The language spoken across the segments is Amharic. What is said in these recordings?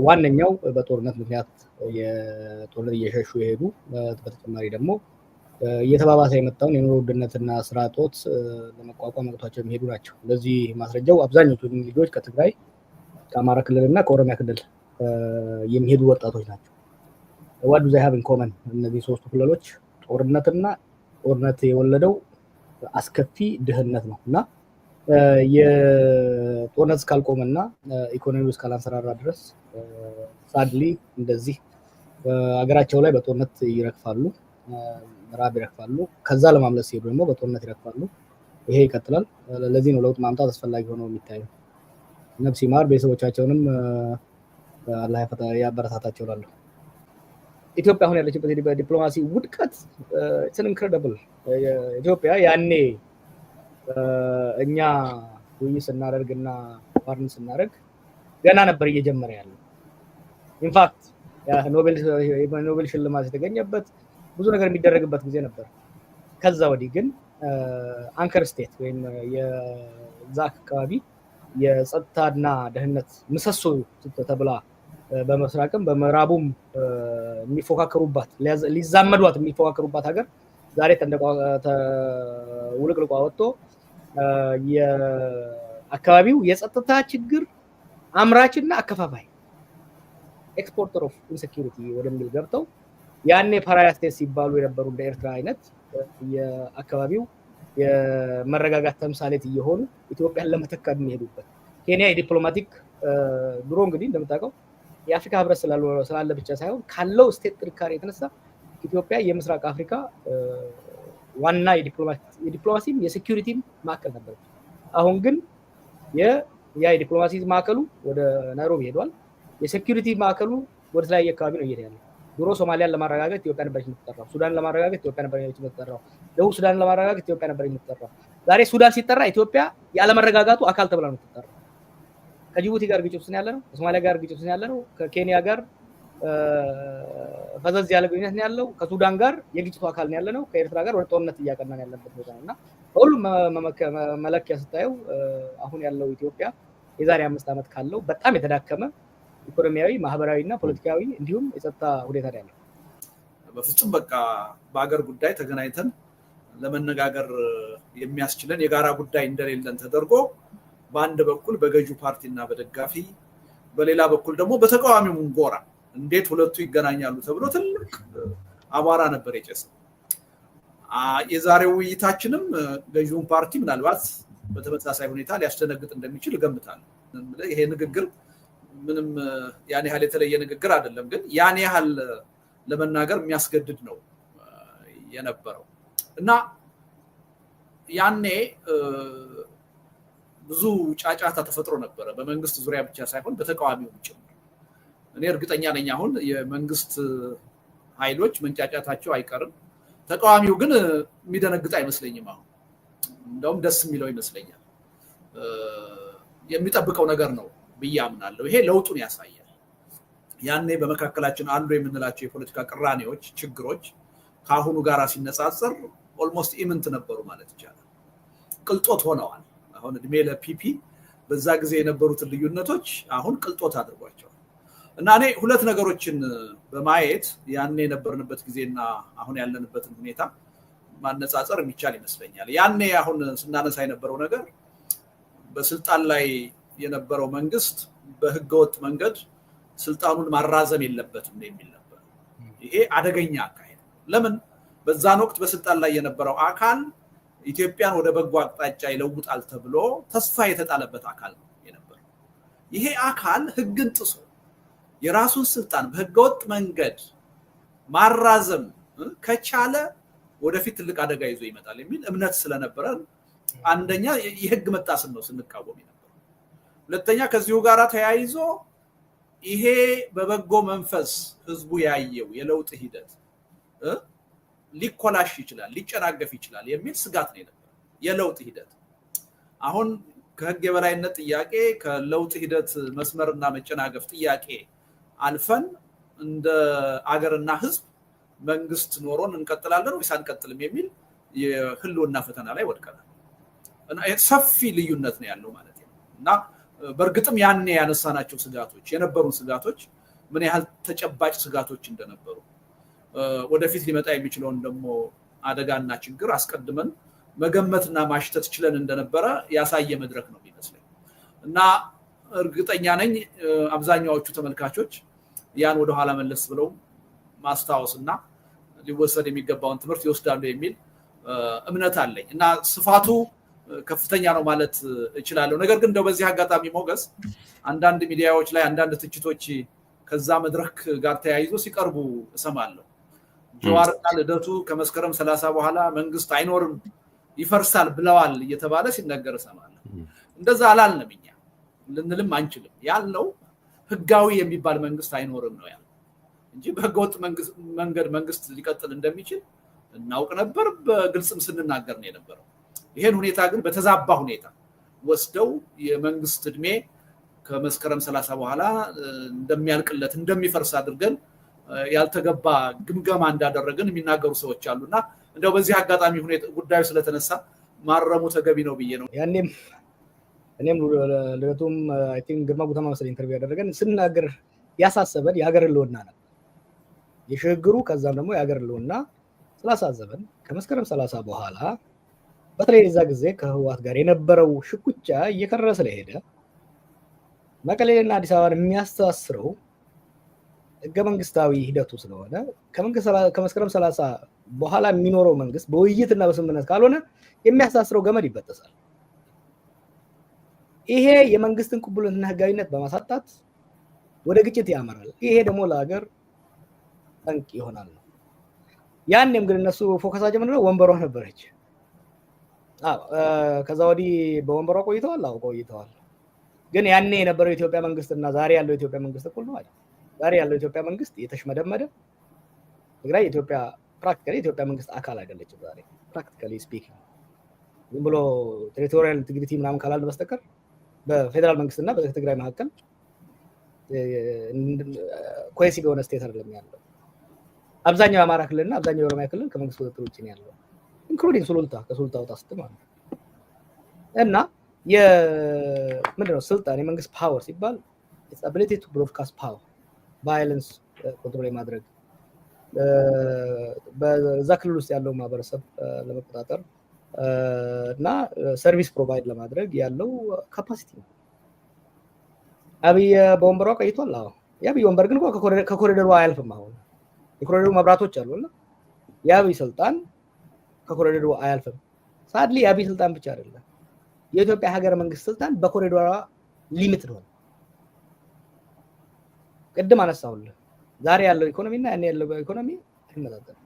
ዋነኛው በጦርነት ምክንያት የጦርነት እየሸሹ የሄዱ በተጨማሪ ደግሞ እየተባባሰ የመጣውን የኑሮ ውድነትና ስራ እጦት ለመቋቋም አቅቷቸው የሚሄዱ ናቸው። ለዚህ ማስረጃው አብዛኞቹ ልጆች ከትግራይ ከአማራ ክልልና ከኦሮሚያ ክልል የሚሄዱ ወጣቶች ናቸው። what do they have in common? እነዚህ ሶስቱ ክልሎች ጦርነትና ጦርነት የወለደው አስከፊ ድህነት ነው እና የጦርነት እስካልቆመና ኢኮኖሚው እስካላንሰራራ ድረስ ሳድሊ እንደዚህ ሀገራቸው ላይ በጦርነት ይረክፋሉ፣ ራብ ይረክፋሉ። ከዛ ለማምለጥ ሲሄዱ ደግሞ በጦርነት ይረክፋሉ። ይሄ ይቀጥላል። ለዚህ ነው ለውጥ ማምጣት አስፈላጊ ሆኖ የሚታየው። ነፍስ ይማር፣ ቤተሰቦቻቸውንም አላህ ያበረታታቸው እላለሁ። ኢትዮጵያ አሁን ያለችበት የዲፕሎማሲ ውድቀት it's incredible። ኢትዮጵያ ያኔ እኛ ውይይት ስናደርግና ፓርን ስናደርግ ገና ነበር እየጀመረ ያለው። ኢንፋክት ኖቤል ሽልማት የተገኘበት ብዙ ነገር የሚደረግበት ጊዜ ነበር። ከዛ ወዲህ ግን አንከር ስቴት ወይም የዛ አካባቢ የጸጥታና ደህንነት ምሰሶ ተብላ በመስራቅም በምዕራቡም የሚፎካከሩባት ሊዛመዷት የሚፎካከሩባት ሀገር ዛሬ ውልቅልቋ ወጥቶ የአካባቢው የጸጥታ ችግር አምራችና አከፋፋይ ኤክስፖርተር ኦፍ ኢንሴኪዩሪቲ ወደሚል ገብተው ያኔ ፓራያ ስቴት ሲባሉ የነበሩ እንደ ኤርትራ አይነት የአካባቢው የመረጋጋት ተምሳሌት እየሆኑ ኢትዮጵያን ለመተካት የሚሄዱበት ኬንያ የዲፕሎማቲክ ድሮ እንግዲህ እንደምታውቀው የአፍሪካ ህብረት ስላለ ብቻ ሳይሆን ካለው ስቴት ጥንካሬ የተነሳ ኢትዮጵያ የምስራቅ አፍሪካ ዋና የዲፕሎማሲም የሴኩሪቲም ማዕከል ነበር። አሁን ግን የዲፕሎማሲ ማዕከሉ ወደ ናይሮቢ ሄዷል። የሴኩሪቲ ማዕከሉ ወደ ተለያየ አካባቢ ነው እየሄደ ያለው። ድሮ ሶማሊያን ለማረጋጋት ኢትዮጵያ ነበረች የምትጠራው፣ ሱዳን ለማረጋጋት ኢትዮጵያ ነበረች የምትጠራው፣ ደቡብ ሱዳን ለማረጋጋት ኢትዮጵያ ነበረች የምትጠራው። ዛሬ ሱዳን ሲጠራ ኢትዮጵያ ያለመረጋጋቱ አካል ተብላ ነው የምትጠራው። ከጅቡቲ ጋር ግጭት ነው ያለው፣ ከሶማሊያ ጋር ግጭት ነው ያለው፣ ከኬንያ ጋር ፈዘዝ ያለ ግንኙነት ነው ያለው፣ ከሱዳን ጋር የግጭቱ አካል ነው ያለው፣ ከኤርትራ ጋር ወደ ጦርነት እያቀናን ያለበት ቦታ ነውና ሁሉም መለኪያ ስታየው አሁን ያለው ኢትዮጵያ የዛሬ 5 ዓመት ካለው በጣም የተዳከመ ኢኮኖሚያዊ፣ ማህበራዊና ፖለቲካዊ እንዲሁም የጸጥታ ሁኔታ ነው ያለው። በፍጹም በቃ በአገር ጉዳይ ተገናኝተን ለመነጋገር የሚያስችለን የጋራ ጉዳይ እንደሌለን ተደርጎ በአንድ በኩል በገዢው ፓርቲና በደጋፊ በሌላ በኩል ደግሞ በተቃዋሚው ጎራ እንዴት ሁለቱ ይገናኛሉ ተብሎ ትልቅ አቧራ ነበር የጨሰው። የዛሬው ውይይታችንም ገዢውን ፓርቲ ምናልባት በተመሳሳይ ሁኔታ ሊያስደነግጥ እንደሚችል እገምታለሁ። ይሄ ንግግር ምንም ያን ያህል የተለየ ንግግር አይደለም፣ ግን ያን ያህል ለመናገር የሚያስገድድ ነው የነበረው እና ያኔ ብዙ ጫጫታ ተፈጥሮ ነበረ በመንግስት ዙሪያ ብቻ ሳይሆን በተቃዋሚውም ጭምር። እኔ እርግጠኛ ነኝ አሁን የመንግስት ኃይሎች መንጫጫታቸው አይቀርም። ተቃዋሚው ግን የሚደነግጥ አይመስለኝም። አሁን እንደውም ደስ የሚለው ይመስለኛል። የሚጠብቀው ነገር ነው ብዬ አምናለሁ። ይሄ ለውጡን ያሳያል። ያኔ በመካከላችን አሉ የምንላቸው የፖለቲካ ቅራኔዎች፣ ችግሮች ከአሁኑ ጋር ሲነጻጸር ኦልሞስት ኢምንት ነበሩ ማለት ይቻላል። ቅልጦት ሆነዋል። አሁን እድሜ ለፒፒ በዛ ጊዜ የነበሩትን ልዩነቶች አሁን ቅልጦት አድርጓቸዋል። እና እኔ ሁለት ነገሮችን በማየት ያኔ የነበርንበት ጊዜና አሁን ያለንበትን ሁኔታ ማነጻጸር የሚቻል ይመስለኛል። ያኔ አሁን ስናነሳ የነበረው ነገር በስልጣን ላይ የነበረው መንግስት በህገወጥ መንገድ ስልጣኑን ማራዘም የለበትም የሚል ነበር። ይሄ አደገኛ አካሄድ። ለምን በዛን ወቅት በስልጣን ላይ የነበረው አካል ኢትዮጵያን ወደ በጎ አቅጣጫ ይለውጣል ተብሎ ተስፋ የተጣለበት አካል ነው የነበረው። ይሄ አካል ህግን ጥሶ የራሱን ስልጣን በህገወጥ መንገድ ማራዘም ከቻለ ወደፊት ትልቅ አደጋ ይዞ ይመጣል የሚል እምነት ስለነበረ አንደኛ የህግ መጣስን ነው ስንቃወም ነበር። ሁለተኛ ከዚሁ ጋር ተያይዞ ይሄ በበጎ መንፈስ ህዝቡ ያየው የለውጥ ሂደት ሊኮላሽ ይችላል፣ ሊጨናገፍ ይችላል የሚል ስጋት ነው የነበረው። የለውጥ ሂደት አሁን ከህግ የበላይነት ጥያቄ ከለውጥ ሂደት መስመርና መጨናገፍ ጥያቄ አልፈን እንደ አገርና ህዝብ መንግስት ኖሮን እንቀጥላለን ወይስ አንቀጥልም የሚል የህልውና ፈተና ላይ ወድቀናል። እና ሰፊ ልዩነት ነው ያለው ማለት ነው። እና በርግጥም ያኔ ያነሳናቸው ስጋቶች የነበሩን ስጋቶች ምን ያህል ተጨባጭ ስጋቶች እንደነበሩ ወደፊት ሊመጣ የሚችለውን ደግሞ አደጋና ችግር አስቀድመን መገመትና ማሽተት ችለን እንደነበረ ያሳየ መድረክ ነው የሚመስለኝ እና እርግጠኛ ነኝ አብዛኛዎቹ ተመልካቾች ያን ወደ ኋላ መለስ ብለው ማስታወስና ሊወሰድ የሚገባውን ትምህርት ይወስዳሉ የሚል እምነት አለኝ እና ስፋቱ ከፍተኛ ነው ማለት እችላለሁ። ነገር ግን እንደው በዚህ አጋጣሚ ሞገስ አንዳንድ ሚዲያዎች ላይ አንዳንድ ትችቶች ከዛ መድረክ ጋር ተያይዞ ሲቀርቡ እሰማለሁ። ጀዋርና ልደቱ ከመስከረም 30 በኋላ መንግስት አይኖርም ይፈርሳል ብለዋል እየተባለ ሲነገር እሰማለሁ። እንደዛ አላልንም እኛ ልንልም አንችልም። ያለው ህጋዊ የሚባል መንግስት አይኖርም ነው ያለው እንጂ በህገወጥ መንገድ መንግስት ሊቀጥል እንደሚችል እናውቅ ነበር፣ በግልጽም ስንናገር ነው የነበረው። ይሄን ሁኔታ ግን በተዛባ ሁኔታ ወስደው የመንግስት እድሜ ከመስከረም 30 በኋላ እንደሚያልቅለት እንደሚፈርስ አድርገን ያልተገባ ግምገማ እንዳደረግን የሚናገሩ ሰዎች አሉና እንደው በዚህ አጋጣሚ ሁኔታ ጉዳዩ ስለተነሳ ማረሙ ተገቢ ነው ብዬ ነው። እኔም ለቱም አይ ቲንክ ግርማ ጉተማ መሰለኝ ኢንተርቪው ያደረገን ስናገር ያሳሰበን የሀገር ህልውና ነው የሽግግሩ ከዛም ደግሞ የሀገር ህልውና ስላሳዘበን ከመስከረም 30 በኋላ በተለይ እዛ ጊዜ ከህወሓት ጋር የነበረው ሽኩቻ እየከረረ ስለሄደ መቀሌና አዲስ አበባን የሚያስተሳስረው ህገ መንግስታዊ ሂደቱ ስለሆነ ከመስከረም 30 በኋላ የሚኖረው መንግስት በውይይትና በስምምነት ካልሆነ የሚያስተሳስረው ገመድ ይበጠሳል። ይሄ የመንግስትን ቅቡልነትና ህጋዊነት በማሳጣት ወደ ግጭት ያመራል። ይሄ ደግሞ ለሀገር ጠንቅ ይሆናል ነው። ያኔም ግን እነሱ ፎከሳቸው ምንድነው ወንበሯ ነበረች። ከዛ ወዲህ በወንበሯ ቆይተዋል። ቆይተዋል። ግን ያኔ የነበረው የኢትዮጵያ መንግስትና ዛሬ ያለው የኢትዮጵያ መንግስት እኩል ነው አይደል? ዛሬ ያለው የኢትዮጵያ መንግስት የተሽመደመደ ትግራይ የኢትዮጵያ ፕራክቲካሊ የኢትዮጵያ መንግስት አካል አይደለችም ዛሬ ፕራክቲካሊ ስፒኪንግ። ዝም ብሎ ቴሪቶሪያል ኢንቴግሪቲ ምናምን ካላልን በስተቀር በፌደራል መንግስትና በትግራይ መካከል ኮሄሲቭ የሆነ ስቴት አይደለም ያለው። አብዛኛው የአማራ ክልልና አብዛኛው የኦሮሚያ ክልል ከመንግስት ቁጥጥር ውጭ ነው ያለው ኢንክሉዲንግ ሱሉልታ ከሱሉልታ ወጣ ስትል ማለት ነው። እና ምንድነው ስልጣን የመንግስት ፓወር ሲባል ኢትስ አቢሊቲ ቱ ብሮድካስት ፓወር ቫዮለንስ ኮንትሮል ማድረግ በዛ ክልል ውስጥ ያለው ማህበረሰብ ለመቆጣጠር እና ሰርቪስ ፕሮቫይድ ለማድረግ ያለው ካፓሲቲ ነው። አብይ በወንበሯ ቆይቷል። የአብይ ወንበር ግን ከኮሪደሩ አያልፍም። አሁን የኮሪደሩ መብራቶች አሉና የአብይ ስልጣን ከኮሪደሩ አያልፍም። ሳድሊ የአብይ ስልጣን ብቻ አይደለም የኢትዮጵያ ሀገረ መንግስት ስልጣን በኮሪደሯ ሊሚትድ ሆነ። ቅድም አነሳሁልህ ዛሬ ያለው ኢኮኖሚና ያኔ ያለው ኢኮኖሚ አይመጣጠንም።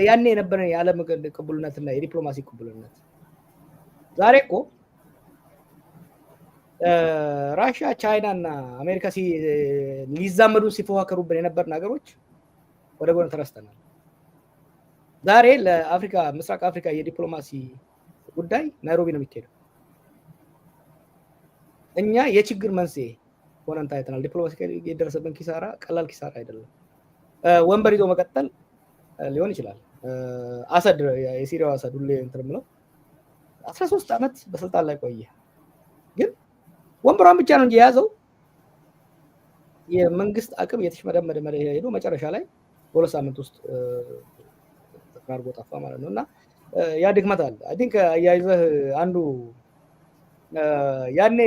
ያኔ የነበረ የዓለም ቅቡልነትና የዲፕሎማሲ ቅቡልነት ዛሬ እኮ ራሽያ ቻይና እና አሜሪካ ሊዛመዱ ሲፎካከሩብን የነበር ነገሮች ወደ ጎን ተረስተናል። ዛሬ ለአፍሪካ ምስራቅ አፍሪካ የዲፕሎማሲ ጉዳይ ናይሮቢ ነው የሚካሄደው። እኛ የችግር መንስኤ ሆነን ታይተናል። ዲፕሎማሲ የደረሰብን ኪሳራ ቀላል ኪሳራ አይደለም። ወንበር ይዞ መቀጠል ሊሆን ይችላል። አሰድ የሲሪያው አሰድ ሁሌ እንትን ብለው 13 ዓመት በስልጣን ላይ ቆየ። ግን ወንበሯን ብቻ ነው እንጂ የያዘው የመንግስት አቅም የተሽመደመደ ሄዶ መጨረሻ ላይ በሁለት ሳምንት ውስጥ ተቃርቦ ጠፋ ማለት ነው። እና ያ ድክመት አለ። አይ ቲንክ አያይዘህ አንዱ ያኔ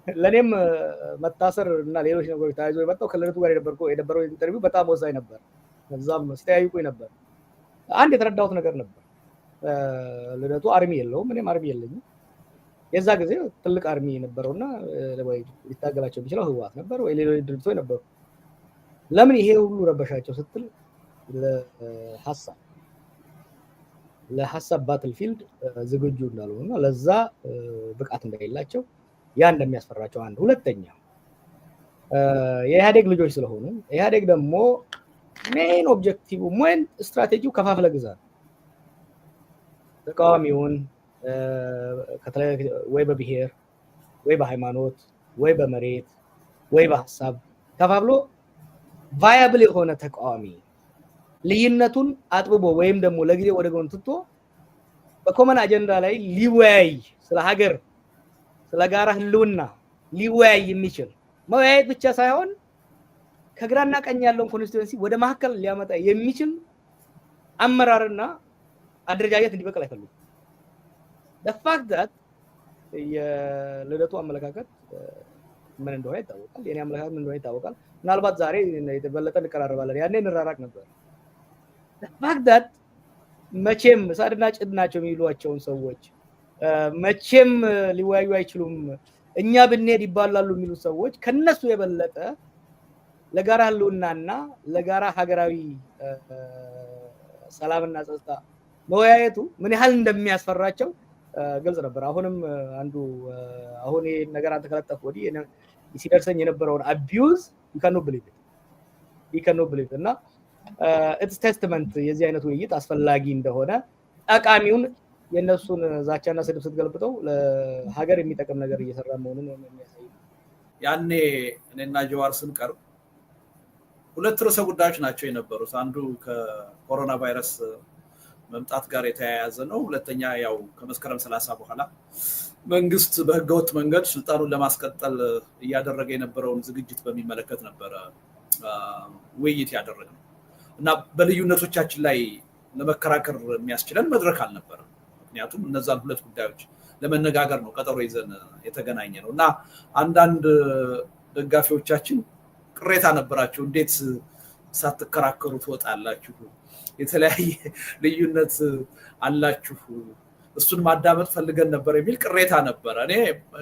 ለኔም መታሰር እና ሌሎች ነገሮች ታይዞ የመጣው ከልደቱ ጋር የነበረው ኢንተርቪው በጣም ወሳኝ ነበር። እዛም ሲያዩቁኝ ነበር። አንድ የተረዳሁት ነገር ነበር። ልደቱ አርሚ የለውም፣ እኔም አርሚ የለኝም። የዛ ጊዜ ትልቅ አርሚ ነበረውና ወይ ሊታገላቸው የሚችለው ህወሓት ነበር ወይ ሌሎች ድርጅቶች ነበሩ። ለምን ይሄ ሁሉ ረበሻቸው ስትል ለሐሳብ ባትልፊልድ ዝግጁ እንዳልሆኑና ለዛ ብቃት እንደሌላቸው ያ እንደሚያስፈራቸው አንድ። ሁለተኛ የኢህአዴግ ልጆች ስለሆኑ ኢህአዴግ ደግሞ ሜን ኦብጀክቲቭ ሞን ስትራቴጂው ከፋፍለ ግዛ ተቃዋሚውን ወይ በብሔር ወይ በሃይማኖት ወይ በመሬት ወይ በሐሳብ ከፋፍሎ ቫያብል የሆነ ተቃዋሚ ልዩነቱን አጥብቦ ወይም ደግሞ ለጊዜ ወደ ጎን ትቶ በኮመን አጀንዳ ላይ ሊወያይ ስለ ሀገር ስለ ጋራ ህልውና ሊወያይ የሚችል መወያየት ብቻ ሳይሆን ከግራና ቀኝ ያለውን ኮንስቲትዩንሲ ወደ ማከል ሊያመጣ የሚችል አመራርና አደረጃጀት እንዲበቀል አይፈልጉም። the fact that የልደቱ አመለካከት ምን እንደሆነ ይታወቃል። የኔ አመለካከት ምን እንደሆነ ይታወቃል። ምናልባት ዛሬ የተበለጠ እንቀራረባለን፣ ያኔ እንራራቅ ነበር። the fact that መቼም ሳድና ጭድ ናቸው የሚሏቸውን ሰዎች መቼም ሊወያዩ አይችሉም፣ እኛ ብንሄድ ይባላሉ የሚሉ ሰዎች ከነሱ የበለጠ ለጋራ ህልውናና ለጋራ ሀገራዊ ሰላምና ጸጥታ መወያየቱ ምን ያህል እንደሚያስፈራቸው ግልጽ ነበር። አሁንም አንዱ አሁን ይሄ ነገር አንተ ከለጠፍ ወዲህ ሲደርሰኝ የነበረውን አቢዩዝ you cannot believe እና it's testament የዚህ አይነት ውይይት አስፈላጊ እንደሆነ ጠቃሚውን የነሱን ዛቻና ስድብ ስትገልብጠው ለሀገር የሚጠቅም ነገር እየሰራ መሆኑን የሚያሳይ ያኔ እኔና ጀዋር ስንቀርብ ሁለት ርዕሰ ጉዳዮች ናቸው የነበሩት። አንዱ ከኮሮና ቫይረስ መምጣት ጋር የተያያዘ ነው። ሁለተኛ ያው ከመስከረም 30 በኋላ መንግስት በህገወጥ መንገድ ስልጣኑን ለማስቀጠል እያደረገ የነበረውን ዝግጅት በሚመለከት ነበር ውይይት ያደረግነው እና በልዩነቶቻችን ላይ ለመከራከር የሚያስችለን መድረክ አልነበረም። ምክንያቱም እነዛን ሁለት ጉዳዮች ለመነጋገር ነው ቀጠሮ ይዘን የተገናኘ ነው እና አንዳንድ ደጋፊዎቻችን ቅሬታ ነበራቸው። እንዴት ሳትከራከሩ ትወጣላችሁ? የተለያየ ልዩነት አላችሁ፣ እሱን ማዳመጥ ፈልገን ነበር የሚል ቅሬታ ነበረ። እኔ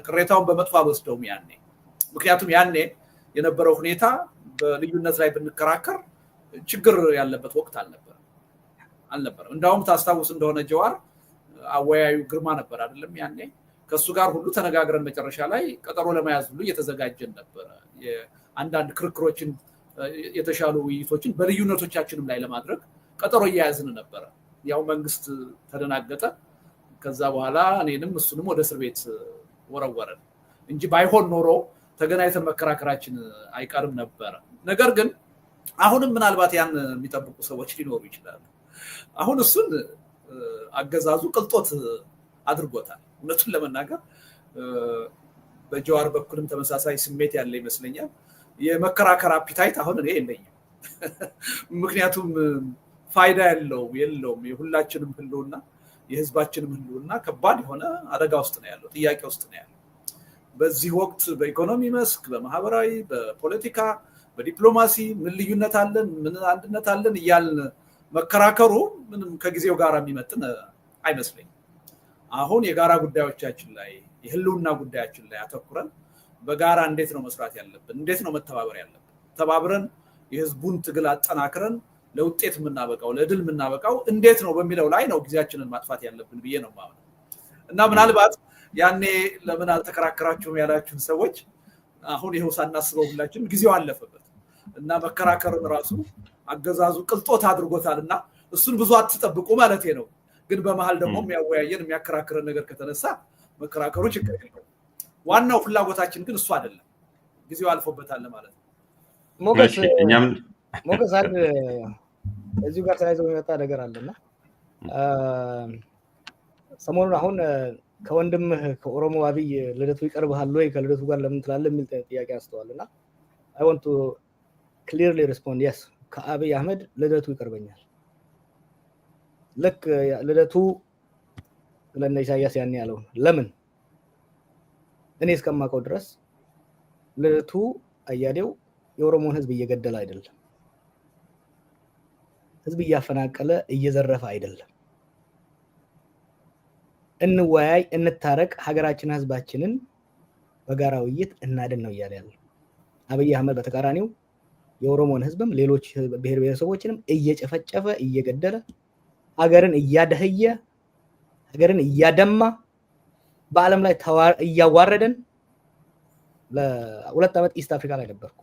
ቅሬታውን በመጥፎ አልወስደውም ያኔ። ምክንያቱም ያኔ የነበረው ሁኔታ በልዩነት ላይ ብንከራከር ችግር ያለበት ወቅት አልነበረም። እንዳውም ታስታውስ እንደሆነ ጀዋር አወያዩ ግርማ ነበር አይደለም ያኔ። ከሱ ጋር ሁሉ ተነጋግረን መጨረሻ ላይ ቀጠሮ ለመያዝ ሁሉ እየተዘጋጀን ነበር። አንዳንድ ክርክሮችን የተሻሉ ውይይቶችን በልዩነቶቻችንም ላይ ለማድረግ ቀጠሮ እያያዝን ነበር። ያው መንግስት ተደናገጠ። ከዛ በኋላ እኔንም እሱንም ወደ እስር ቤት ወረወረን እንጂ ባይሆን ኖሮ ተገናኝተን መከራከራችን አይቀርም ነበር። ነገር ግን አሁንም ምናልባት ያን የሚጠብቁ ሰዎች ሊኖሩ ይችላሉ። አሁን እሱን አገዛዙ ቅልጦት አድርጎታል። እውነቱን ለመናገር በጀዋር በኩልም ተመሳሳይ ስሜት ያለ ይመስለኛል። የመከራከር አፒታይት አሁን እኔ የለኝም። ምክንያቱም ፋይዳ የለውም። የሁላችንም ህልውና የህዝባችንም ህልውና ከባድ የሆነ አደጋ ውስጥ ነው ያለው፣ ጥያቄ ውስጥ ነው ያለው። በዚህ ወቅት በኢኮኖሚ መስክ፣ በማህበራዊ፣ በፖለቲካ፣ በዲፕሎማሲ ምን ልዩነት አለን፣ ምን አንድነት አለን እያልን መከራከሩ ምንም ከጊዜው ጋር የሚመጥን አይመስለኝም። አሁን የጋራ ጉዳዮቻችን ላይ የህልውና ጉዳያችን ላይ አተኩረን በጋራ እንዴት ነው መስራት ያለብን፣ እንዴት ነው መተባበር ያለብን፣ ተባብረን የህዝቡን ትግል አጠናክረን ለውጤት የምናበቃው ለድል የምናበቃው እንዴት ነው በሚለው ላይ ነው ጊዜያችንን ማጥፋት ያለብን ብዬ ነው የማምነው። እና ምናልባት ያኔ ለምን አልተከራከራችሁም ያላችሁን ሰዎች አሁን ይሄው ሳናስበው ሁላችንም ጊዜው አለፈበት እና መከራከርን ራሱ አገዛዙ ቅልጦት አድርጎታልና እሱን ብዙ አትጠብቁ ማለት ነው። ግን በመሃል ደግሞ የሚያወያየን የሚያከራክረን ነገር ከተነሳ መከራከሩ ችግር የለውም። ዋናው ፍላጎታችን ግን እሱ አይደለም፣ ጊዜው አልፎበታል ማለት ነው። ሞገስ አንድ እዚሁ ጋር ተያይዘው የሚመጣ ነገር አለና ሰሞኑን አሁን ከወንድምህ ከኦሮሞ አብይ ልደቱ ይቀርብሃል ወይ ከልደቱ ጋር ለምን ትላለህ የሚል ጥያቄ አንስተዋልና I want to clearly respond yes ከአብይ አህመድ ልደቱ ይቀርበኛል። ልክ ልደቱ ለእነ ኢሳያስ ያኔ ያለው ለምን እኔ እስከማውቀው ድረስ ልደቱ አያሌው የኦሮሞን ህዝብ እየገደለ አይደለም፣ ህዝብ እያፈናቀለ እየዘረፈ አይደለም። እንወያይ፣ እንታረቅ፣ ሀገራችን ህዝባችንን በጋራ ውይይት እናድን ነው እያለ ያለው። አብይ አህመድ በተቃራኒው የኦሮሞን ህዝብም ሌሎች ብሔር ብሔረሰቦችንም እየጨፈጨፈ እየገደለ ሀገርን እያደህየ ሀገርን እያደማ በአለም ላይ እያዋረደን ለሁለት ዓመት ኢስት አፍሪካ ላይ ነበርኩ።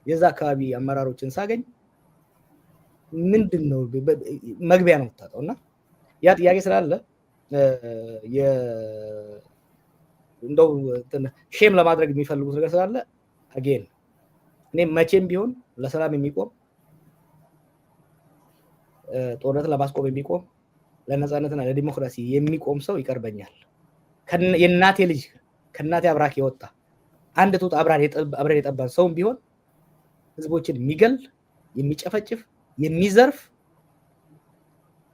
የዛ አካባቢ አመራሮችን ሳገኝ ምንድነው መግቢያ ነው የምታጣውና ያ ጥያቄ ስላለ እንደው ሼም ለማድረግ የሚፈልጉት ነገር ስላለ አጌን እኔ መቼም ቢሆን ለሰላም የሚቆም ጦርነት ለማስቆም የሚቆም ለነጻነትና ለዲሞክራሲ የሚቆም ሰው ይቀርበኛል። የእናቴ ልጅ ከእናቴ አብራክ የወጣ አንድ ጡት አብረን የጠባን ሰውም ቢሆን ህዝቦችን የሚገል የሚጨፈጭፍ የሚዘርፍ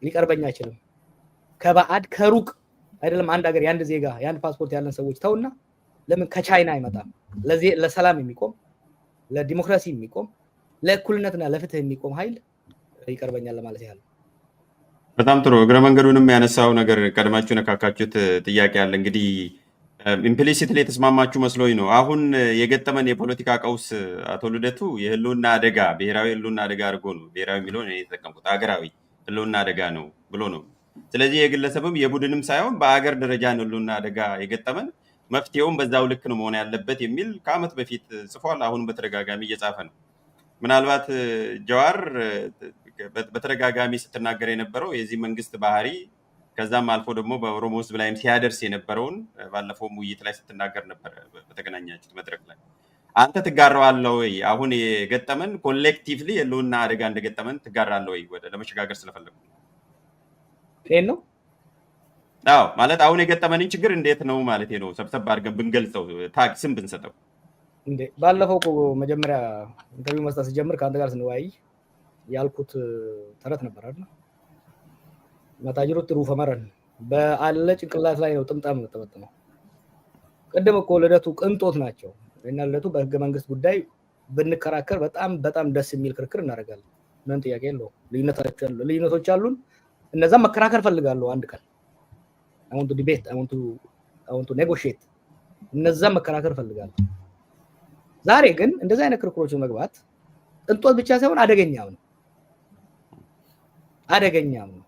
ሊቀርበኝ አይችልም። ከባዕድ ከሩቅ አይደለም አንድ ሀገር የአንድ ዜጋ የአንድ ፓስፖርት ያለን ሰዎች ተውና ለምን ከቻይና አይመጣም? ለሰላም የሚቆም ለዲሞክራሲ የሚቆም ለእኩልነትና ለፍትህ የሚቆም ኃይል ይቀርበኛል ለማለት ያህል። በጣም ጥሩ። እግረ መንገዱንም ያነሳው ነገር ቀድማችሁ ነካካችሁት ጥያቄ አለ። እንግዲህ ኢምፕሊሲትሊ የተስማማችሁ መስሎኝ ነው። አሁን የገጠመን የፖለቲካ ቀውስ አቶ ልደቱ የህልውና አደጋ ብሔራዊ ህልውና አደጋ አድርጎ ነው ብሔራዊ የሚለውን እኔ የተጠቀምኩት ሀገራዊ ህልውና አደጋ ነው ብሎ ነው። ስለዚህ የግለሰብም የቡድንም ሳይሆን በአገር ደረጃ ነው ህልውና አደጋ የገጠመን፣ መፍትሄውም በዛው ልክ ነው መሆን ያለበት የሚል ከዓመት በፊት ጽፏል። አሁን በተደጋጋሚ እየጻፈ ነው። ምናልባት ጀዋር በተደጋጋሚ ስትናገር የነበረው የዚህ መንግስት ባህሪ ከዛም አልፎ ደግሞ በኦሮሞ ህዝብ ላይም ሲያደርስ የነበረውን ባለፈውም ውይይት ላይ ስትናገር ነበር በተገናኛችሁት መድረክ ላይ። አንተ ትጋራዋለህ ወይ? አሁን የገጠመን ኮሌክቲቭሊ የህልውና አደጋ እንደገጠመን ትጋራለህ ወይ? ወደ ለመሸጋገር ስለፈለጉ ይሄን ነው። አዎ ማለት አሁን የገጠመንን ችግር እንዴት ነው ማለት ነው ሰብሰብ አድርገን ብንገልጸው ታግ ስም ብንሰጠው። እንዴ ባለፈው መጀመሪያ ኢንተርቪው መስጠት ሲጀምር ከአንተ ጋር ስንወያይ ያልኩት ተረት ነበር አይደል? መታጅሩት ሩፈ መረን በአለ ጭንቅላት ላይ ነው ጥምጣም ተጠመጠመው። ቀደም እኮ ልደቱ ቅንጦት ናቸው እና ልደቱ በህገ መንግስት ጉዳይ ብንከራከር በጣም ደስ የሚል ክርክር እናደርጋለን። ምን ጥያቄ የለውም። ልዩነቶች አሉን። እነዛም መከራከር ፈልጋለሁ አንድ ቀን። I want to debate, I want to negotiate። እነዛም መከራከር ፈልጋለሁ። ዛሬ ግን እንደዚህ አይነት ክርክሮች መግባት ቅንጦት ብቻ ሳይሆን አደገኛም ነው።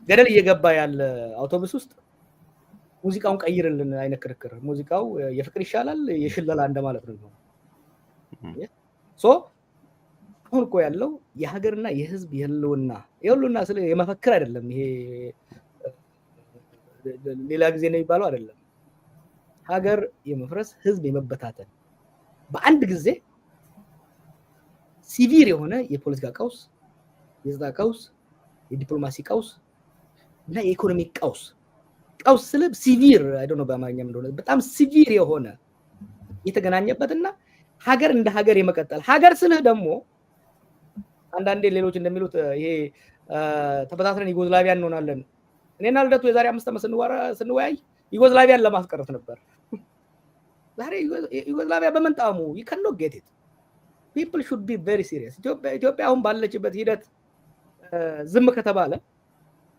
ገደል እየገባ ያለ አውቶቡስ ውስጥ ሙዚቃውን ቀይርልን አይነት ክርክር። ሙዚቃው የፍቅር ይሻላል የሽለላ እንደማለት ነው። አሁን እኮ ያለው የሀገርና የህዝብ የህልውና ስለ የመፈክር አይደለም። ይሄ ሌላ ጊዜ ነው የሚባለው አይደለም። ሀገር የመፍረስ ህዝብ የመበታተን በአንድ ጊዜ ሲቪር የሆነ የፖለቲካ ቀውስ፣ የጸጥታ ቀውስ፣ የዲፕሎማሲ ቀውስ እና የኢኮኖሚ ቀውስ ስለ ሲቪር አይደው ነው በአማርኛም እንደሆነ በጣም ሲቪር የሆነ የተገናኘበትና ሀገር እንደ ሀገር የመቀጠል ሀገር ስልህ ደግሞ አንዳንዴ ሌሎች እንደሚሉት ይሄ ተበታትነን ዩጎዝላቪያ እንሆናለን። እኔና ልደቱ የዛሬ 5 ዓመት ስንወያይ ዩጎዝላቪያን ለማስቀረት ነበር። ዛሬ ዩጎዝላቪያ በመንጣሙ you cannot get it. People should be very serious. ኢትዮጵያ አሁን ባለችበት ሂደት ዝም ከተባለ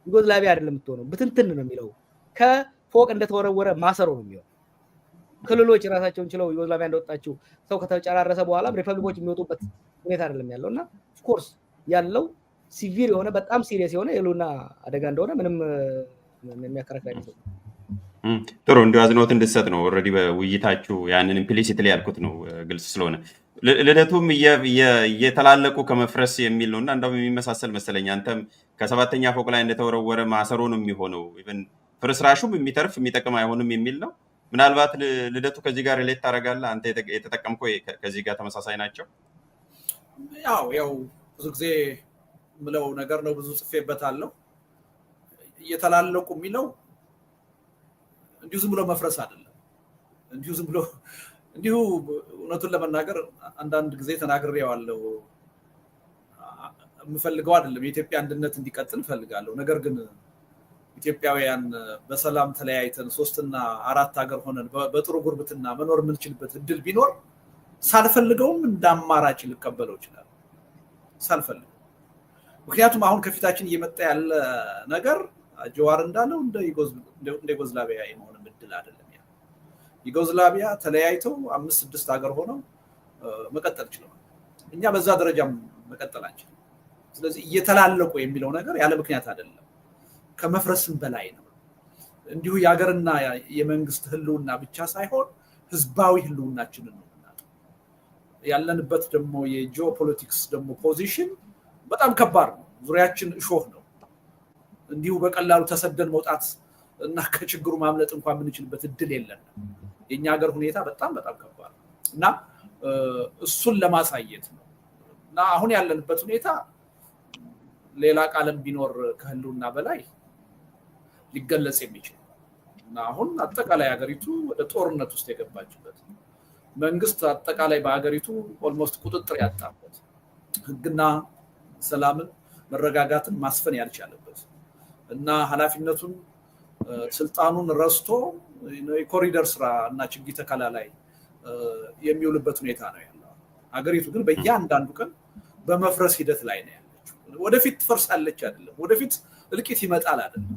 ዩጎዝላቪያ አይደለም የምትሆነው፣ ብትንትን ነው የሚለው። ከፎቅ እንደተወረወረ ማሰሮ ነው የሚሆነው። ክልሎች ራሳቸውን ችለው ዩጎዝላቪያ እንደወጣችው ሰው ከተጨራረሰ በኋላ ሪፐብሊኮች የሚወጡበት ሁኔታ አይደለም ያለውና ኦፍ ኮርስ ያለው ሲቪር የሆነ በጣም ሲሪየስ የሆነ የህልውና አደጋ እንደሆነ ምንም የሚያከራክር አይደለም። ጥሩ እንዲሁ አዝኖት እንድትሰጥ ነው። ኦልሬዲ በውይይታችሁ ያንን ኢምፕሊሲትሊ ያልኩት ነው ግልጽ ስለሆነ ልደቱም እየተላለቁ ከመፍረስ የሚል ነውና እንደውም የሚመሳሰል መሰለኝ። አንተም ከ7ኛ ፎቅ ላይ እንደተወረወረ ማሰሮ ነው የሚሆነው። ኢቭን ፍርስራሹም የሚተርፍ የሚጠቅም አይሆንም የሚል ነው። ምናልባት ልደቱ ከዚህ ጋር ሪሌት ታደርጋለህ? አንተ የተጠቀምከው ከዚህ ጋር ተመሳሳይ ናቸው? ያው ብዙ ጊዜ ምለው ነገር ነው፣ ብዙ ጽፌበታለሁ። እየተላለቁ የሚለው እንዲሁ ዝም ብሎ መፍረስ አይደለም። እንዲሁ እውነቱን ለመናገር አንዳንድ ጊዜ ተናግሬዋለሁ። የምፈልገው አይደለም የኢትዮጵያ አንድነት እንዲቀጥል እፈልጋለሁ። ነገር ግን ኢትዮጵያውያን በሰላም ተለያይተን 3 እና 4 ሀገር ሆነን በጥሩ ጉርብትና መኖር የምንችልበት እድል ቢኖር ሳልፈልገውም እንደ አማራጭ ልቀበለው ይችላል። ሳልፈልገው። ምክንያቱም አሁን ከፊታችን እየመጣ ያለ ነገር ጀዋር እንዳለው እንደ ዩጎዝላቪያ የመሆን እድል አይደለም። ዩጎዝላቪያ ተለያይተው 5-6 ሀገር ሆነው መቀጠል ይችላል። እኛ በዛ ደረጃም መቀጠል አንችልም። ስለዚህ እየተላለቁ የሚለው ነገር ያለ ምክንያት አይደለም፣ ከመፍረስም በላይ ነው። እንዲሁ የሀገርና የመንግስት ህልውና ብቻ ሳይሆን ህዝባዊ ህልውናችንን ነው ያለንበት። ደግሞ የጂኦፖለቲክስ ደግሞ ፖዚሽን በጣም ከባድ ነው። ዙሪያችን እሾህ ነው። እንዲሁ በቀላሉ ተሰደን መውጣት እና ከችግሩ ማምለጥ እንኳን የምንችልበት እድል የለንም። የኛ ሀገር ሁኔታ በጣም ከባድ ነው እና እሱን ለማሳየት ነው። እና አሁን ያለንበት ሁኔታ ሌላ ቃልም ቢኖር ከህልውና በላይ ሊገለጽ የሚችል እና አሁን አጠቃላይ ሀገሪቱ ወደ ጦርነት ውስጥ የገባችበት መንግስት አጠቃላይ በሀገሪቱ ኦልሞስት ቁጥጥር ያጣበት ህግና ሰላምን መረጋጋትን ማስፈን ያልቻለበት እና ኃላፊነቱን ስልጣኑን ረስቶ የኮሪደር ስራ እና ችግኝ ተከላ ላይ የሚውልበት ሁኔታ ነው ያለው። ሀገሪቱ ግን በእያንዳንዱ ቀን በመፍረስ ሂደት ላይ ነው ያለችው። ወደፊት ትፈርሳለች አይደለም፣ ወደፊት እልቂት ይመጣል አይደለም።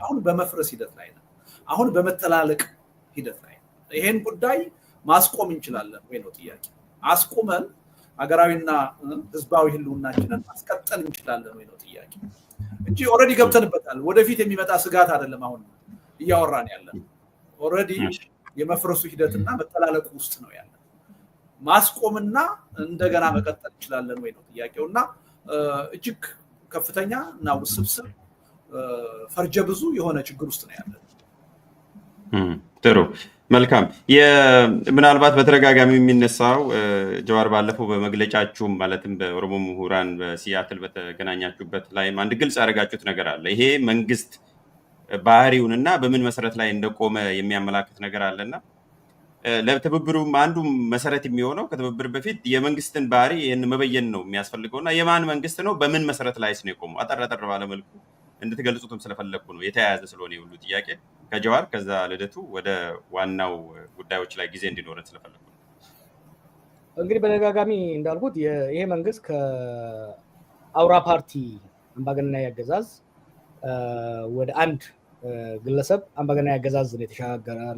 አሁን በመፍረስ ሂደት ላይ ነው። አሁን በመተላለቅ ሂደት ላይ ነው። ይሄን ጉዳይ ማስቆም እንችላለን ወይ ነው ጥያቄ። አስቆመን ሀገራዊና ህዝባዊ ህልውናችንን ማስቀጠል እንችላለን ወይ ነው ጥያቄ እንጂ ኦልሬዲ ገብተንበታል። ወደፊት የሚመጣ ስጋት አይደለም አሁን እያወራን ያለን። ኦልሬዲ የመፍረሱ ሂደትና መተላለቁ ውስጥ ነው ያለን። ማስቆምና እንደገና መቀጠል እንችላለን ወይ ነው ጥያቄውና እጅግ ከፍተኛ እና ውስብስብ ፈርጀ ብዙ የሆነ ችግር ውስጥ ነው ያለን። ጥሩ መልካም። ምናልባት በተደጋጋሚ የሚነሳው ጀዋር ባለፈው በመግለጫችሁም ማለትም በኦሮሞ ምሁራን በሲያትል በተገናኛችሁበት ላይም አንድ ግልጽ ያደረጋችሁት ነገር አለ። ይሄ መንግስት ባህሪውንና በምን መሰረት ላይ እንደቆመ የሚያመላክት ነገር አለና ለትብብሩም አንዱ መሰረት የሚሆነው ከትብብር በፊት የመንግስትን ባህሪ ይህን መበየን ነው የሚያስፈልገውና የማን መንግስት ነው በምን መሰረት ላይ ነው የቆመው አጠር ባለመልኩ እንድትገልጹትም ስለፈለግኩ ነው። የተያያዘ ስለሆነ የሁሉ ጥያቄ ከጀዋር ከዛ ልደቱ ወደ ዋናው ጉዳዮች ላይ ጊዜ እንዲኖረን ስለፈለግኩ ነው። እንግዲህ በደጋጋሚ እንዳልኩት ይሄ መንግስት ከአውራ ፓርቲ አምባገነናዊ አገዛዝ ወደ አንድ ግለሰብ አምባገነናዊ አገዛዝ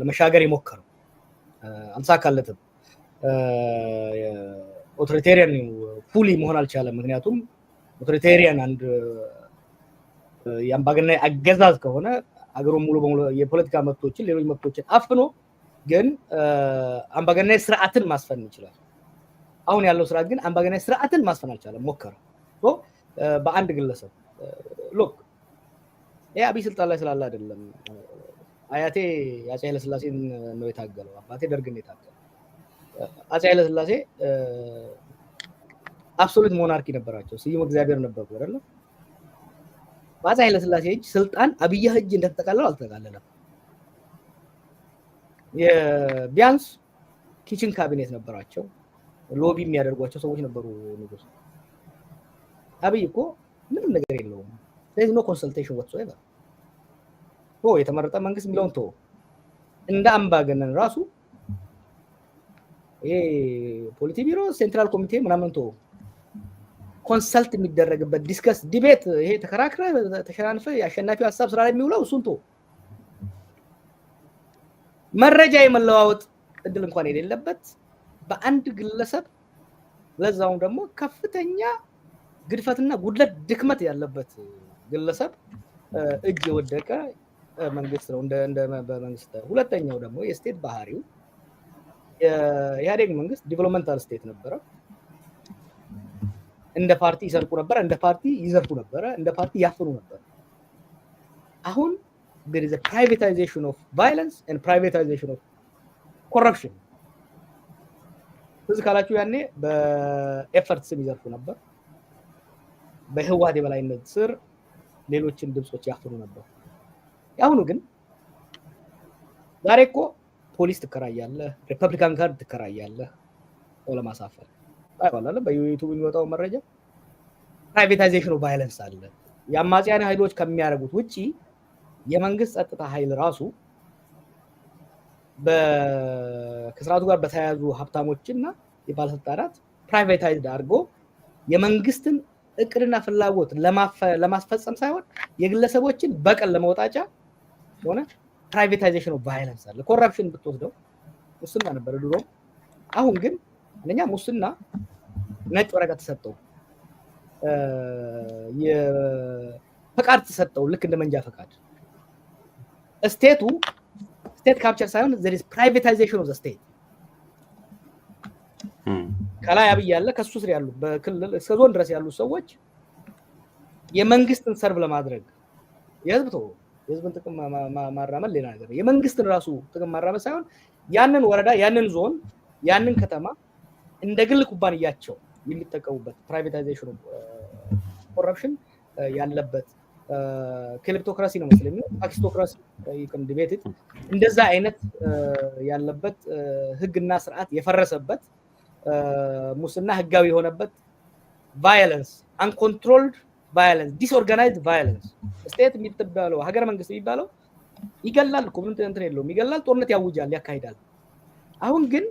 ለመሻገር የሞከረው አልተሳካለትም። ኦቶሪቴሪያን ፉሊ መሆን አልቻለም። ምክንያቱም ኦቶሪቴሪያን አንድ የአምባገነናዊ አገዛዝ ከሆነ አገሩን ሙሉ በሙሉ የፖለቲካ መብቶችን ሌሎች መብቶችን አፍኖ ግን አምባገነናዊ ስርዓትን ማስፈን ይችላል። አሁን ያለው ስርዓት ግን አምባገነናዊ ስርዓትን ማስፈን አልቻለም፣ ሞከረ። በአንድ ግለሰብ ሎክ አብይ ስልጣን ላይ ስላለ አይደለም። አያቴ አፄ ኃይለሥላሴን ነው የታገለው፣ አባቴ ደርግን ነው የታገለው። አፄ ኃይለሥላሴ አብሶሉት ሞናርኪ ነበራቸው፣ ስዩም እግዚአብሔር ነበሩ አይደል? በአፄ ኃይለሥላሴ እጅ ስልጣን አብይ እጅ እንደተጠቃለለው አልተጠቃለለም። ቢያንስ ኪችን ካቢኔት ነበራቸው፣ ሎቢ የሚያደርጓቸው ሰዎች ነበሩ። ንጉስ አብይ እኮ ምንም ነገር የለውም። ስለዚህ ኖ ኮንሰልቴሽን ወጥሶ የተመረጠ መንግስት የሚለውን እንደ አምባገነን ራሱ ይሄ ፖሊቲ ቢሮ ሴንትራል ኮሚቴ ምናምን ኮንሰልት የሚደረግበት ዲስከስ ዲቤት ይሄ ተከራክረ ተሸናንፈ የአሸናፊው ሀሳብ ስራ ላይ የሚውለው እሱን መረጃ የመለዋወጥ እድል እንኳን የሌለበት በአንድ ግለሰብ ለዛው ደግሞ ከፍተኛ ግድፈትና ጉድለት ድክመት ያለበት ግለሰብ እጅ የወደቀ መንግስት ነው እንደ በመንግስት። ሁለተኛው ደግሞ የስቴት ባህሪው የኢህአዴግ መንግስት ዲቨሎፕመንታል ስቴት ነበረ። እንደ ፓርቲ ይሰርቁ ነበር፣ እንደ ፓርቲ ይዘርፉ ነበር፣ እንደ ፓርቲ ያፍኑ ነበር። አሁን there is a privatization of violence and privatization of corruption። ስለዚህ ካላችሁ ያኔ በኤፈርት ስም ይዘርፉ ነበር፣ በህዋት የበላይነት ስር ሌሎችን ድምጾች ያፍኑ ነበር። ያሁኑ ግን ዛሬ እኮ ፖሊስ ትከራያለህ፣ ሪፐብሊካን ጋርድ ትከራያለህ ለማሳፈር አይባላል። በዩቲዩብ የሚወጣው መረጃ ፕራይቬታይዜሽን ኦፍ ቫይለንስ አለ። የአማጽያን ኃይሎች ከሚያደርጉት ውጪ የመንግስት ጸጥታ ኃይል ራሱ ከስርዓቱ ጋር በተያያዙ ሀብታሞችና የባለስልጣናት ፕራይቬታይዝድ አድርጎ የመንግስትን እቅድና ፍላጎት ለማስፈጸም ሳይሆን የግለሰቦችን በቀል ለመውጣጫ ሆነ ፕራይቬታይዜሽን ኦፍ ቫይለንስ አለ። ኮረፕሽን ብትወስደው ሙስና ነበር ድሮ። አሁን ግን እኛ ሙስና ነጭ ወረቀት ተሰጠው፣ የፈቃድ ተሰጠው፣ ልክ እንደ መንጃ ፈቃድ። ስቴት ካፕቸር ሳይሆን there is privatization of the state። ከላይ አብይ ያለ ከሱ ስር ያሉ በክልል እስከ ዞን ድረስ ያሉ ሰዎች የመንግስትን ሰርቭ ለማድረግ የህዝብን ጥቅም ማራመድ ሌላ ነገር፣ የመንግስትን ራሱ ጥቅም ማራመድ ሳይሆን ያንን ወረዳ፣ ያንን ዞን፣ ያንን ከተማ እንደ ግል ኩባንያቸው የሚጠቀሙበት ፕራይቬታይዜሽን ኮረፕሽን ያለበት ክሊፕቶክራሲ ነው መስለኝ ፓኪስቶክራሲ ይከም ዲቤትድ እንደዛ አይነት ያለበት ህግና ስርዓት የፈረሰበት ሙስና ህጋዊ የሆነበት violence uncontrolled violence disorganized violence ስቴት የሚባለው ሀገረ መንግስት የሚባለው ይገላል እኮ ምንም እንትን የለውም ይገላል ጦርነት ያውጃል ያካሂዳል አሁን ግን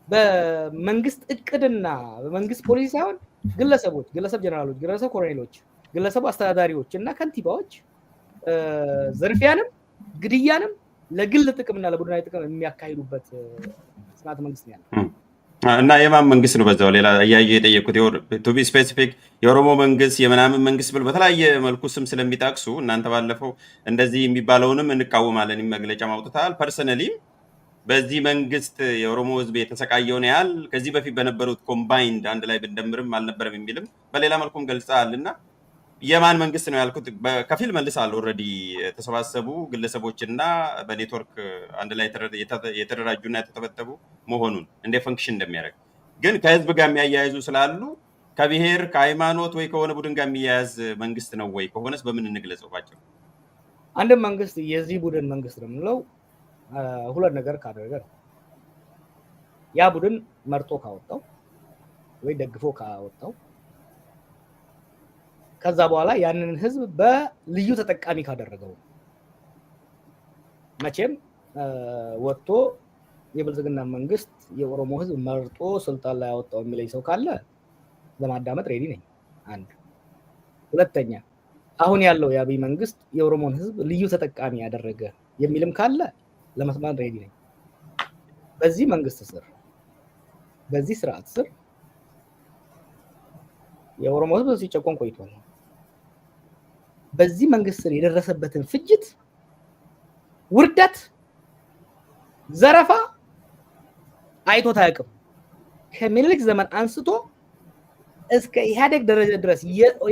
በመንግስት እቅድና በመንግስት ፖሊሲ ሳይሆን ግለሰቦች ግለሰብ ጀነራሎች ግለሰብ ኮሎኔሎች ግለሰብ አስተዳዳሪዎች እና ከንቲባዎች ዘርፊያንም ግድያንም ለግል ጥቅምና ለቡድናዊ ጥቅም የሚያካሂዱበት ስርዓተ መንግስት ነው ያለው እና የማን መንግስት ነው በዛው ሌላ ያየ የጠየቁት ቱ ቢ ስፔሲፊክ የኦሮሞ መንግስት የምናምን መንግስት ብሎ በተለያየ መልኩ ስም ስለሚጣቅሱ እናንተ ባለፈው እንደዚህ የሚባለውንም እንቃወማለን መግለጫ ማውጣታል ፐርሰናሊ በዚህ መንግስት የኦሮሞ ህዝብ የተሰቃየውን ያህል ከዚህ በፊት በነበሩት ኮምባይንድ አንድ ላይ ብንደምርም አልነበረም የሚልም በሌላ መልኩም ገልጸዋልና የማን መንግስት ነው ያልኩት በከፊል መልሳል ኦሬዲ ተሰባሰቡ ግለሰቦችና በኔትወርክ አንድ ላይ የተደራጁና የተተበተቡ መሆኑን እንደ ፈንክሽን እንደሚያደርግ ግን ከህዝብ ጋር የሚያያይዙ ስላሉ ከብሔር ከሃይማኖት ወይ ከሆነ ቡድን ጋር የሚያያዝ መንግስት ነው ወይ ከሆነስ በምን እንግለጸው ባጭሩ አንድ መንግስት የዚህ ቡድን መንግስት ነው የምንለው ሁለት ነገር ካደረገ ያ ቡድን መርጦ ካወጣው ወይ ደግፎ ካወጣው ከዛ በኋላ ያንን ህዝብ በልዩ ተጠቃሚ ካደረገው መቼም ወጥቶ የብልጽግና መንግስት የኦሮሞ ህዝብ መርጦ ስልጣን ላይ ያወጣው የሚለይ ሰው ካለ ለማዳመጥ ሬዲ ነኝ አንድ ሁለተኛ አሁን ያለው የአብይ መንግስት የኦሮሞን ህዝብ ልዩ ተጠቃሚ ያደረገ የሚልም ካለ ለመስማት ሬዲ ነኝ በዚህ መንግስት ስር በዚህ ስርዓት ስር የኦሮሞ ህዝብ ሲጨቆን ቆይቷል በዚህ መንግስት ስር የደረሰበትን ፍጅት ውርደት ዘረፋ አይቶት አያውቅም ከሚኒልክ ዘመን አንስቶ እስከ ኢህአዴግ ደረጃ ድረስ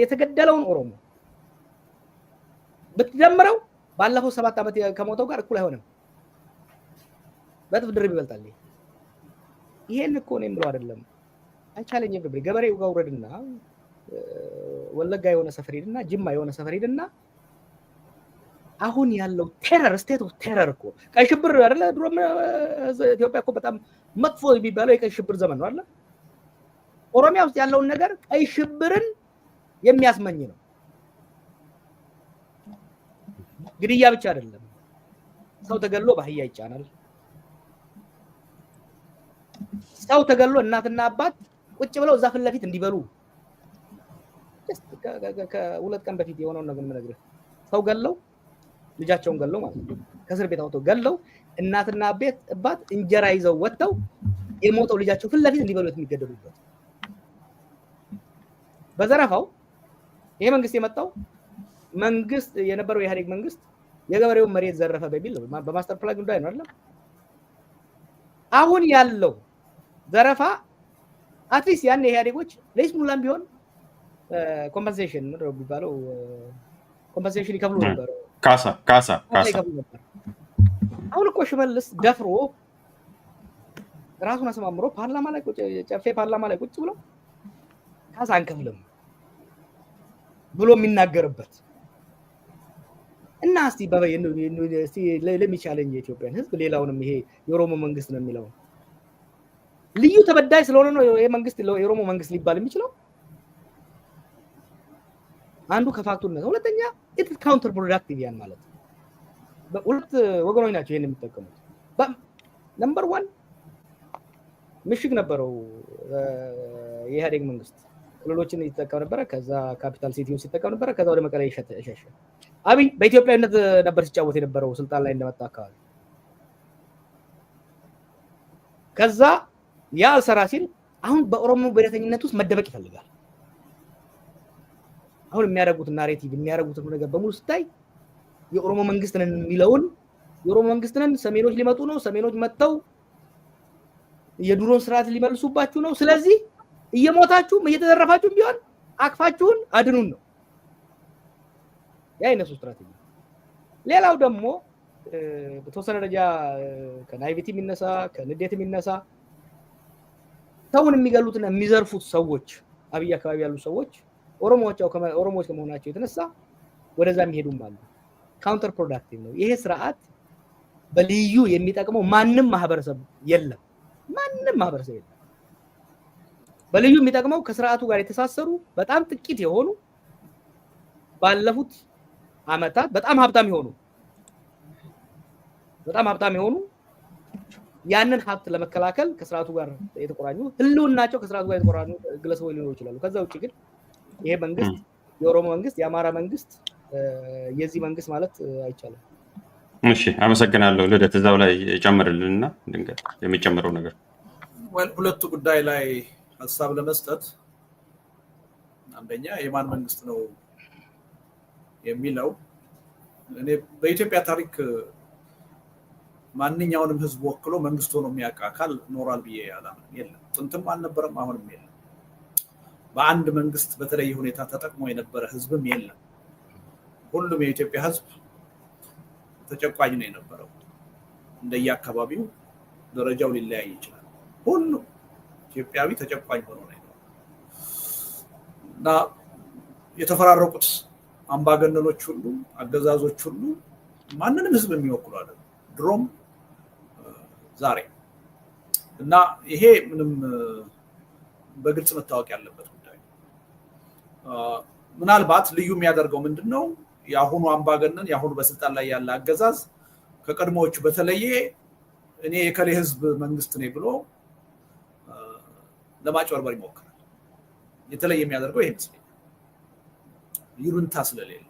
የተገደለውን ኦሮሞ ብትደምረው ባለፈው 7 አመት ከሞተው ጋር እኩል አይሆንም በጥፍ ድርብ ይበልጣል ይሄን እኮ ነው የምለው አይደለም አይቻለኝ ብሬ ገበሬው ጋር ወረድና ወለጋ የሆነ ሰፈር ሄድና ጅማ የሆነ ሰፈር ሄድና አሁን ያለው ቴረር ስቴት ኦፍ ቴረር እኮ ቀይ ሽብር አይደለ ድሮ ኢትዮጵያ እኮ በጣም መጥፎ የሚባለው የቀይ ሽብር ዘመን ነው አይደል ኦሮሚያ ውስጥ ያለውን ነገር ቀይ ሽብርን የሚያስመኝ ነው ግድያ ብቻ አይደለም ሰው ተገሎ ባህያ ይጫናል ሰው ተገሎ እናትና አባት ቁጭ ብለው እዛ ፊት ለፊት እንዲበሉ ከሁለት ቀን በፊት የሆነው ነገር ምን ነገር ሰው ገለው ልጃቸውን ገለው ማለት ነው ከስር ቤት አውጥተው ገለው እናትና አባት እንጀራ ይዘው ወጥተው የሞተው ልጃቸው ፊት ለፊት እንዲበሉት የሚገደሉበት በዘረፋው ይሄ መንግስት የመጣው መንግስት የነበረው የኢህአዴግ መንግስት የገበሬውን መሬት ዘረፈ በሚል በማስተር ፕላን ጉዳይ ነው አይደል አሁን ያለው ዘረፋ አትሊስት ያን የኢህአዴጎች ለይስሙላም ቢሆን ኮምፐንሴሽን ነው የሚባለው ኮምፐንሴሽን ይከፍሉ ነበር ካሳ አሁን እኮ ሽመልስ ደፍሮ ራሱን አስማምሮ ፓርላማ ላይ ጨፌ ፓርላማ ላይ ቁጭ ብሎ ካሳ አንከፍልም ብሎ የሚናገርበት እና እስቲ ለሚቻለኝ የኢትዮጵያን ህዝብ ሌላውንም ይሄ የኦሮሞ መንግስት ነው የሚለው ልዩ ተበዳይ ስለሆነ ነው ይሄ መንግስት የኦሮሞ መንግስት ሊባል የሚችለው አንዱ ከፋክቱን ነው ሁለተኛ ኢት ካውንተር ፕሮዳክቲቭ ያን ማለት ሁለት ወገኖች ናቸው ይሄን የሚጠቀሙት ነምበር 1 ምሽግ ነበረው የኢህአዴግ መንግስት ክልሎችን ይተጠቀም ነበር ከዛ ካፒታል ሲቲውን ሲተጠቀም ነበር ከዛ ወደ መቀሌ ሸሸ አብይ በኢትዮጵያዊነት ነበር ሲጫወት የነበረው ስልጣን ላይ እንደመጣ አካባቢ ከዛ ያ አልሰራ ሲል አሁን በኦሮሞ ብሔረተኝነት ውስጥ መደበቅ ይፈልጋል አሁን የሚያደርጉት ናሬቲቭ የሚያደርጉት ነገር በሙሉ ስታይ የኦሮሞ መንግስት ነን የሚለውን የኦሮሞ መንግስት ነን ሰሜኖች ሊመጡ ነው ሰሜኖች መጥተው የዱሮን ስርዓት ሊመልሱባችሁ ነው ስለዚህ እየሞታችሁ እየተዘረፋችሁ ቢሆን አክፋችሁን አድኑን ነው ያ የነሱ ስትራቴጂ ሌላው ደግሞ በተወሰነ ደረጃ ከናይቪቲ የሚነሳ ከንዴት የሚነሳ ሰውን የሚገሉትና የሚዘርፉት ሰዎች አብይ አካባቢ ያሉ ሰዎች ኦሮሞዎች ከመሆናቸው የተነሳ ወደዛ የሚሄዱም አሉ። ካውንተር ፕሮዳክቲቭ ነው ይሄ ስርዓት። በልዩ የሚጠቅመው ማንም ማህበረሰብ የለም። በልዩ የሚጠቅመው ከስርዓቱ ጋር የተሳሰሩ በጣም ጥቂት የሆኑ ባለፉት አመታት በጣም ሀብታም የሆኑ ያንን ሀብት ለመከላከል ከስርዓቱ ጋር የተቆራኙ ህልውናቸው ከስርዓቱ ጋር የተቆራኙ ግለሰቦች ሊኖሩ ይችላሉ። ከዛ ውጪ ግን ይሄ መንግስት የኦሮሞ መንግስት፣ የአማራ መንግስት፣ የዚህ መንግስት ማለት አይቻልም። እሺ አመሰግናለሁ። ልደት እዛው ላይ ጨምርልንና ድንገት የሚጨምረው ነገር ሁለቱ ጉዳይ ላይ ሀሳብ ለመስጠት አንደኛ የማን መንግስት ነው የሚለው እኔ በኢትዮጵያ ታሪክ ማንኛውንም ህዝብ ወክሎ መንግስት ሆኖ የሚያውቅ አካል ኖራል ብዬ አላምንም። የለም፣ ጥንትም አልነበረም፣ አሁንም የለም። በአንድ መንግስት በተለየ ሁኔታ ተጠቅሞ የነበረ ህዝብም የለም። ሁሉም የኢትዮጵያ ህዝብ ተጨቋኝ ነው የነበረው። እንደየአካባቢው ደረጃው ሊለያይ ይችላል። ሁሉም ኢትዮጵያዊ ተጨቋኝ ሆኖ ነው እና የተፈራረቁት አምባገነኖች ሁሉ አገዛዞች ሁሉ ማንንም ህዝብ የሚወክሉ አይደለም፣ ድሮም ዛሬ። እና ይሄ ምንም በግልጽ መታወቅ ያለበት ጉዳይ። ምናልባት ልዩ የሚያደርገው ምንድነው? የአሁኑ አምባገነን የአሁኑ በስልጣን ላይ ያለ አገዛዝ ከቀድሞዎቹ በተለየ እኔ የከሌ ህዝብ መንግስት ነኝ ብሎ ለማጭበርበር ይሞክራል። የተለየ የሚያደርገው ይሄ ይመስለኛል፣ ይሉንታ ስለሌለ